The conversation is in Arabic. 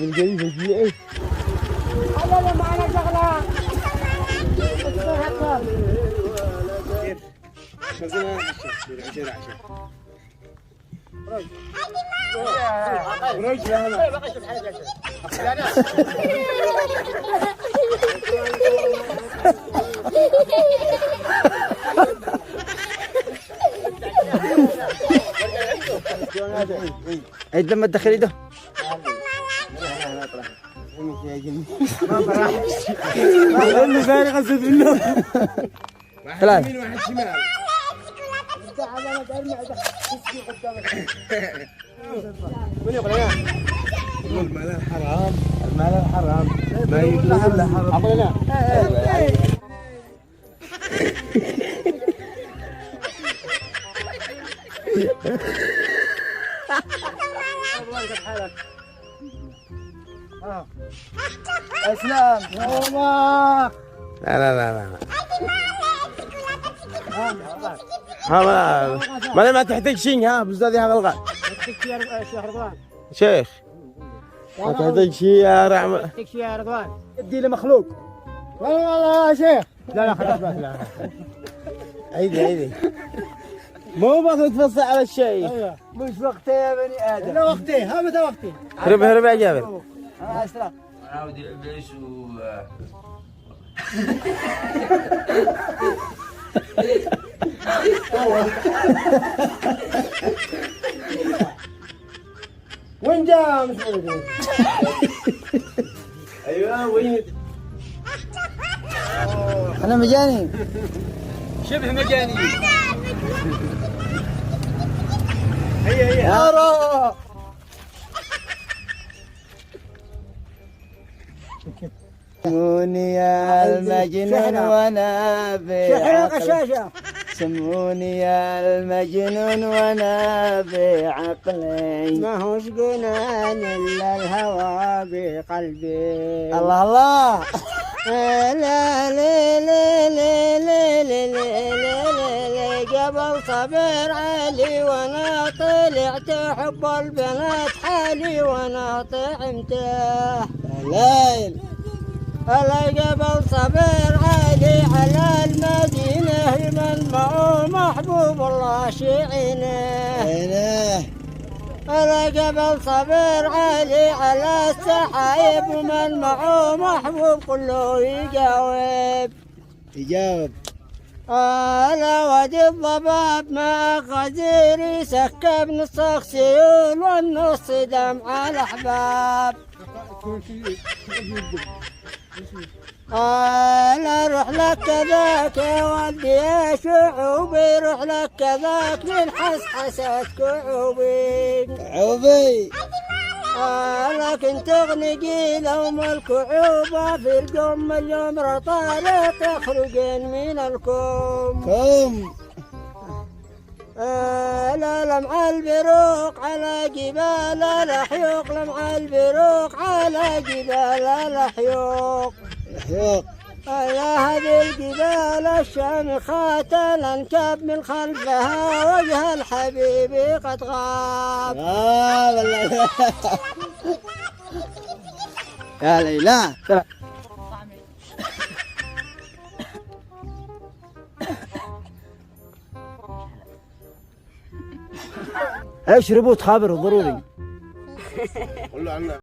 بالقريبة دي ايه؟ هلا معنا شغلة. عيد لما تدخل يده اللي فارغ اسد منه ثلاث يمين واحد شمال. من يقول يا المال الحرام. المال الحرام ما يقول الا حرام. عطنا اسلام يوما لا لا لا لا. ها ما تحتاج شيء. ها بزادي هذا الغاء شيخ. ما تحتاج شيء يا رعم. يعطيك شي يا رضوان. ادي له مخلوق والله يا شيخ. لا خلاص لا عيدي مو باخذ تفصل على الشيء. ايوه مش وقته يا بني ادم. لا وقتي ها متى وقتي؟ هرب يا جابر. اسلام عاود يلبس وين جاء مسعود؟ ايوه وين؟ انا مجاني شبه مجاني. هيا ارى سموني يا المجنون وانا الشاشة. سموني يا المجنون وانا بعقلي ما هوش جنان الا الهوى بقلبي. الله الله لا لا لا لا لا لا لا قبل صبر علي وانا طلعت حب البنات حالي وانا طعمته ليل هلا قبل صبر علي على المدينة من معه محبوب الله شيعينه عينه هلا قبل صبر علي على السحايب ومن معه محبوب كله يجاوب يجاوب هلا ودي الضباب ما غزيري سكب نص سيول والنص دمع الأحباب أنا روح لك كذاك يا ولدي يا شعوبي روح لك كذاك من حسحسة كعوبي عوبي لكن تغني قيلة وملك عوبة في القوم اليوم رطالة تخرجين من الكوم كم لا لمع البروق على جبال الحيوق لمع البروق على جبال الحيوق حيوق يا هذه الجبال الشامخات الانكب من خلفها وجه الحبيب قد غاب. والله يا ليلى اشربوا تخابروا ضروري. قول له عنا